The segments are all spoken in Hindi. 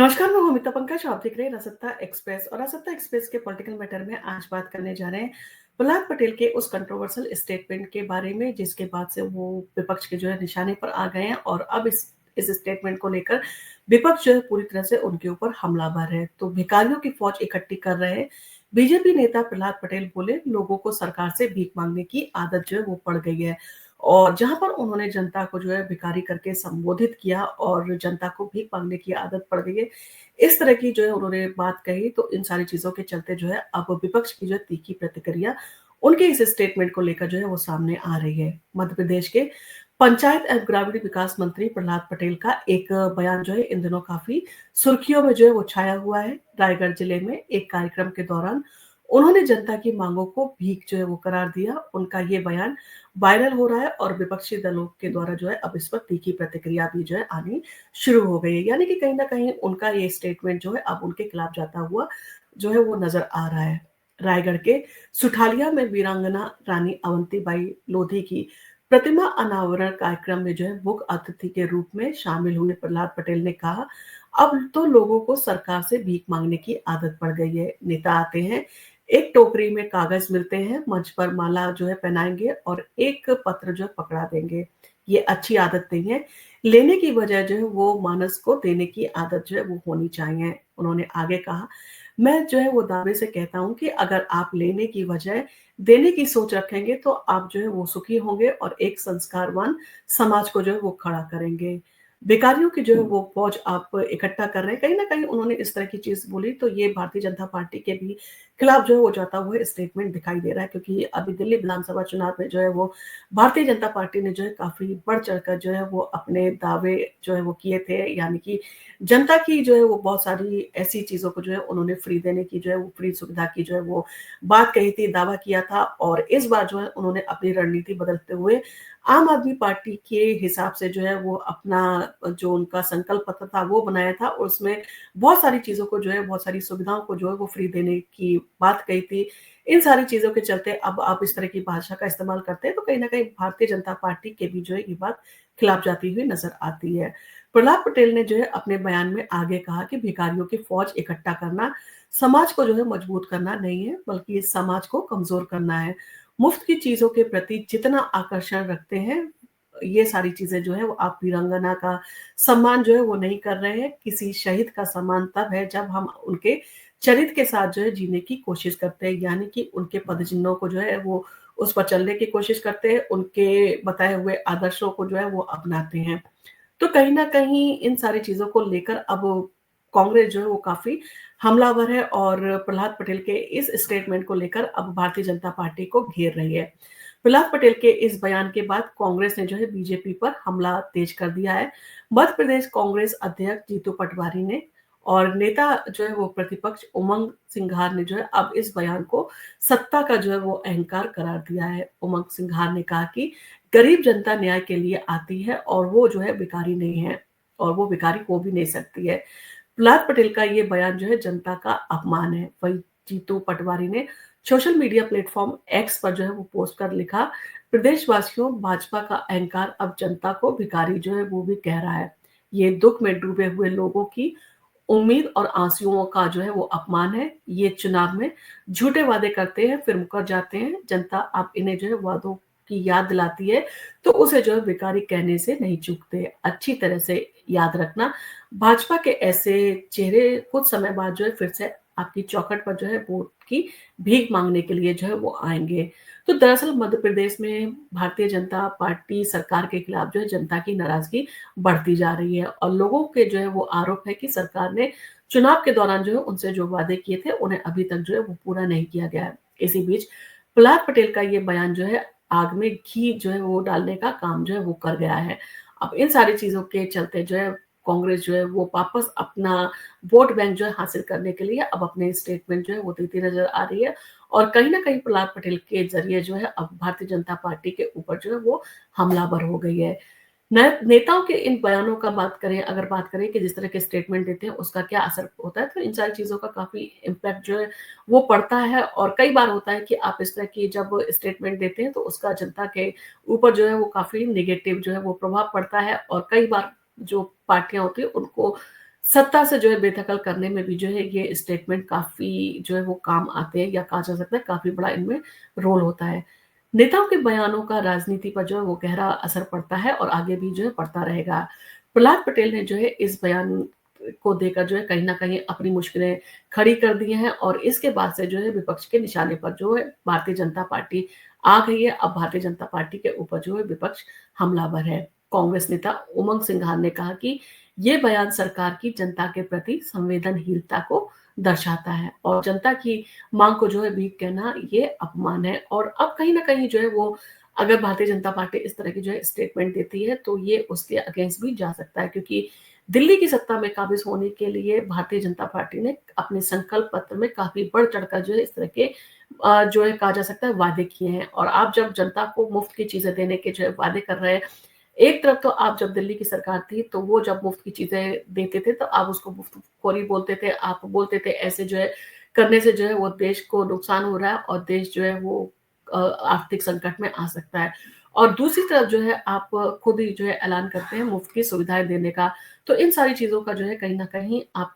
नमस्कार, मैं हूँ अमिता पंकज। आप देख रहे हैं रासत्ता एक्सप्रेस और रासत्ता एक्सप्रेस के पॉलिटिकल मैटर में आज बात करने जा रहे हैं प्रहलाद पटेल के उस कंट्रोवर्शियल स्टेटमेंट के बारे में जिसके बाद से वो विपक्ष के जो है निशाने पर आ गए हैं और अब इस स्टेटमेंट को लेकर विपक्ष जो है पूरी तरह से उनके ऊपर हमलावर है। तो भिखारियों की फौज इकट्ठी कर रहे हैं। बीजेपी नेता प्रहलाद पटेल बोले, लोगों को सरकार से भीख मांगने की आदत जो है वो पड़ गई है। और जहां पर उन्होंने जनता को जो है भिखारी करके संबोधित किया और जनता को भीख मांगने की आदत पड़ गई है, इस तरह की जो है उन्होंने बात कही। तो इन सारी चीज़ों के चलते जो है अब विपक्ष की जो है तीखी प्रतिक्रिया उनके इस स्टेटमेंट को लेकर जो है वो सामने आ रही है। मध्य प्रदेश के पंचायत एवं ग्रामीण विकास मंत्री प्रहलाद पटेल का एक बयान जो है इन दिनों काफ़ी सुर्खियों में जो है वो छाया हुआ है। रायगढ़ जिले में एक कार्यक्रम के दौरान उन्होंने जनता की मांगों को भीख जो है वो करार दिया। उनका ये बयान वायरल हो रहा है और विपक्षी दलों के द्वारा जो है अब इस पर तीखी प्रतिक्रिया भी जो है आनी शुरू हो गई है। यानी कि कहीं न कहीं उनका ये स्टेटमेंट जो है अब उनके खिलाफ जाता हुआ जो है वो नज़र आ रहा है। रायगढ़ के सुठालिया में वीरांगना रानी अवंतीबाई लोधी की प्रतिमा अनावरण कार्यक्रम में जो है मुख्य अतिथि के रूप में शामिल हुए प्रहलाद पटेल ने कहा, अब तो लोगों को सरकार से भीख मांगने की आदत पड़ गई है। नेता आते हैं, एक टोकरी में कागज मिलते हैं, मंच पर माला जो है पहनाएँगे और एक पत्र जो है पकड़ा देंगे। ये अच्छी आदत नहीं है। लेने की बजाय जो है वो मानस को देने की आदत जो है वो होनी चाहिए। उन्होंने आगे कहा, मैं जो है वो दावे से कहता हूँ कि अगर आप लेने की बजाय देने की सोच रखेंगे तो आप जो है वो सुखी होंगे और एक संस्कारवान समाज को जो है वो खड़ा करेंगे। बेकारियों की जो है वो फौज आप इकट्ठा कर रहे हैं। कहीं न कहीं उन्होंने इस तरह की चीज़ बोली तो ये भारतीय जनता पार्टी के भी खिलाफ जो है वो जाता हुआ स्टेटमेंट दिखाई दे रहा है, क्योंकि अभी दिल्ली विधानसभा चुनाव में जो है वो भारतीय जनता पार्टी ने जो है काफ़ी बढ़-चढ़ कर जो है वो अपने दावे जो है वो किए थे। यानी कि जनता की जो है वो बहुत सारी ऐसी चीज़ों को जो है उन्होंने फ्री देने की जो है वो फ्री सुविधा की जो है वो बात कही थी, दावा किया था और इस बार जो है उन्होंने अपनी रणनीति बदलते हुए आम आदमी पार्टी के हिसाब से जो है वो अपना जो उनका संकल्प पत्र था वो बनाया था और उसमें बहुत सारी चीज़ों को जो है, बहुत सारी सुविधाओं को जो है वो फ्री देने की बात कही थी। इन सारी चीज़ों के चलते अब आप इस तरह की भाषा का इस्तेमाल करते हैं तो कहीं न कहीं भारतीय जनता पार्टी के भी जो है ये बात खिलाफ जाती हुई नज़र आती है। प्रहलाद पटेल ने जो है अपने बयान में आगे कहा कि भिखारियों की फौज इकट्ठा करना समाज को जो है मजबूत करना नहीं है, बल्कि इस समाज को कमज़ोर करना है। मुफ्त की चीज़ों के प्रति जितना आकर्षण रखते हैं, ये सारी चीज़ें जो है वो आप वीरांगना का सम्मान जो है वो नहीं कर रहे हैं। किसी शहीद का सम्मान तब है जब हम उनके चरित्र के साथ जो है जीने की कोशिश करते हैं, यानी कि उनके पदचिन्हों को जो है वो उस पर चलने की कोशिश करते हैं, उनके बताए हुए आदर्शों को जो है वो अपनाते हैं। तो कहीं न कहीं इन सारी चीज़ों को लेकर अब कांग्रेस जो है वो काफ़ी हमलावर है और प्रहलाद पटेल के इस स्टेटमेंट को लेकर अब भारतीय जनता पार्टी को घेर रही है। प्रहलाद पटेल के इस बयान के बाद कांग्रेस ने जो है बीजेपी पर हमला तेज कर दिया है। मध्य प्रदेश कांग्रेस अध्यक्ष जीतू पटवारी ने और नेता जो है वो प्रतिपक्ष उमंग सिंघार ने जो है अब इस बयान को सत्ता का जो है वो अहंकार करार दिया है। उमंग सिंघार ने कहा कि गरीब जनता न्याय के लिए आती है और वो जो है भिखारी नहीं है और वो भिखारी हो भी नहीं सकती है। प्रहलाद पटेल का ये बयान जो है जनता का अपमान है। वहीं जीतू पटवारी ने सोशल मीडिया प्लेटफॉर्म एक्स पर जो है वो पोस्ट कर लिखा, प्रदेशवासियों, भाजपा का अहंकार अब जनता को भिखारी जो है वो भी कह रहा है। ये दुख में डूबे हुए लोगों की उम्मीद और आंसुओं का जो है वो अपमान है। ये चुनाव में झूठे वादे करते हैं, फिर मुकर जाते हैं। जनता अब इन्हें जो है वादों की याद दिलाती है, तो उसे जो है भिखारी कहने से नहीं चूकते। अच्छी तरह से याद रखना, भाजपा के ऐसे चेहरे कुछ समय बाद जो है फिर से आपकी चौखट पर जो है वोट की भीख माँगने के लिए जो है वो आएँगे। तो दरअसल मध्य प्रदेश में भारतीय जनता पार्टी सरकार के खिलाफ जो है जनता की नाराज़गी बढ़ती जा रही है और लोगों के जो है वो आरोप है कि सरकार ने चुनाव के दौरान जो है उनसे जो वादे किए थे उन्हें अभी तक जो है वो पूरा नहीं किया गया है। इसी बीच प्रहलाद पटेल का ये बयान जो है आग में घी जो है वो डालने का काम जो है वो कर गया है। अब इन सारी चीज़ों के चलते जो है कांग्रेस जो है वो वापस अपना वोट बैंक जो है हासिल करने के लिए अब अपने स्टेटमेंट जो है वो देती नज़र आ रही है और कहीं न कहीं प्रहलाद पटेल के ज़रिए जो है अब भारतीय जनता पार्टी के ऊपर जो है वो हमलावर हो गई है। नेताओं के इन बयानों का अगर बात करें कि जिस तरह के स्टेटमेंट देते हैं उसका क्या असर होता है, तो इन सारी चीज़ों का काफ़ी इम्पैक्ट जो है वो पड़ता है और कई बार होता है कि आप इस तरह की जब स्टेटमेंट देते हैं तो उसका जनता के ऊपर जो है वो काफ़ी नेगेटिव जो है वो प्रभाव पड़ता है और कई बार जो पार्टियाँ होती हैं उनको सत्ता से जो है बेदखल करने में भी जो है ये स्टेटमेंट काफ़ी जो है वो काम आते हैं, या कहा जा सकता है काफ़ी बड़ा इनमें रोल होता है। नेताओं के बयानों का राजनीति पर जो है वो गहरा असर पड़ता है और आगे भी जो है पड़ता रहेगा। प्रहलाद पटेल ने जो है इस बयान को देकर जो है कहीं न कहीं अपनी मुश्किलें खड़ी कर दी हैं, और इसके बाद से जो है विपक्ष के निशाने पर जो है भारतीय जनता पार्टी आ गई है। अब भारतीय जनता पार्टी के ऊपर जो है विपक्ष हमलावर है। कांग्रेस नेता उमंग सिंघार ने कहा कि ये बयान सरकार की जनता के प्रति संवेदनहीनता को दर्शाता है, और जनता की मांग को जो है भीख कहना ये अपमान है। और अब कहीं न कहीं जो है वो, अगर भारतीय जनता पार्टी इस तरह की जो है स्टेटमेंट देती है तो ये उसके अगेंस्ट भी जा सकता है, क्योंकि दिल्ली की सत्ता में काबिज़ होने के लिए भारतीय जनता पार्टी ने अपने संकल्प पत्र में काफ़ी बढ़-चढ़कर जो है इस तरह के जो है कहा जा सकता है वादे किए हैं। और आप जब जनता को मुफ्त की चीज़ें देने के जो है वादे कर रहे हैं, एक तरफ तो आप जब दिल्ली की सरकार थी, तो वो जब मुफ्त की चीज़ें देते थे, तो आप उसको मुफ्तखोरी बोलते थे। आप बोलते थे ऐसे जो है करने से जो है वो देश को नुकसान हो रहा है और देश जो है वो आर्थिक संकट में आ सकता है। और दूसरी तरफ जो है आप खुद ही जो है ऐलान करते हैं मुफ्त की सुविधाएँ देने का। तो इन सारी चीज़ों का जो है कहीं न कहीं आप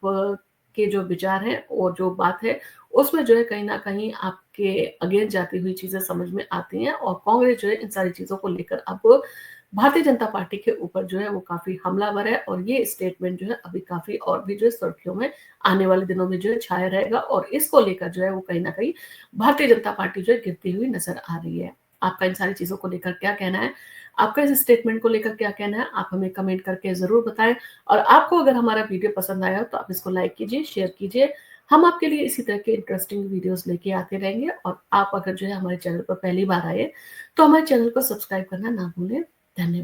के जो विचार हैं और जो बात है, उसमें जो है कहीं न कहीं आपके अगेंस्ट जाती हुई चीज़ें समझ में आती हैं, और कांग्रेस जो है इन सारी चीज़ों को लेकर अब भारतीय जनता पार्टी के ऊपर जो है वो काफ़ी हमलावर है, और ये स्टेटमेंट जो है अभी काफ़ी और भी जो है सुर्खियों में आने वाले दिनों में जो है छाया रहेगा, और इसको लेकर जो है वो कहीं न कहीं भारतीय जनता पार्टी जो है गिरती हुई नज़र आ रही है। आपका इन सारी चीज़ों को लेकर क्या कहना है? आपका इस स्टेटमेंट को लेकर क्या कहना है? आप हमें कमेंट करके ज़रूर बताएँ, और आपको अगर हमारा वीडियो पसंद आया हो तो आप इसको लाइक कीजिए, शेयर कीजिए। हम आपके लिए इसी तरह के इंटरेस्टिंग वीडियोज़ लेके आते रहेंगे, और आप अगर जो है हमारे चैनल पर पहली बार आए, तो हमारे चैनल को सब्सक्राइब करना ना भूलें। धन्यवाद।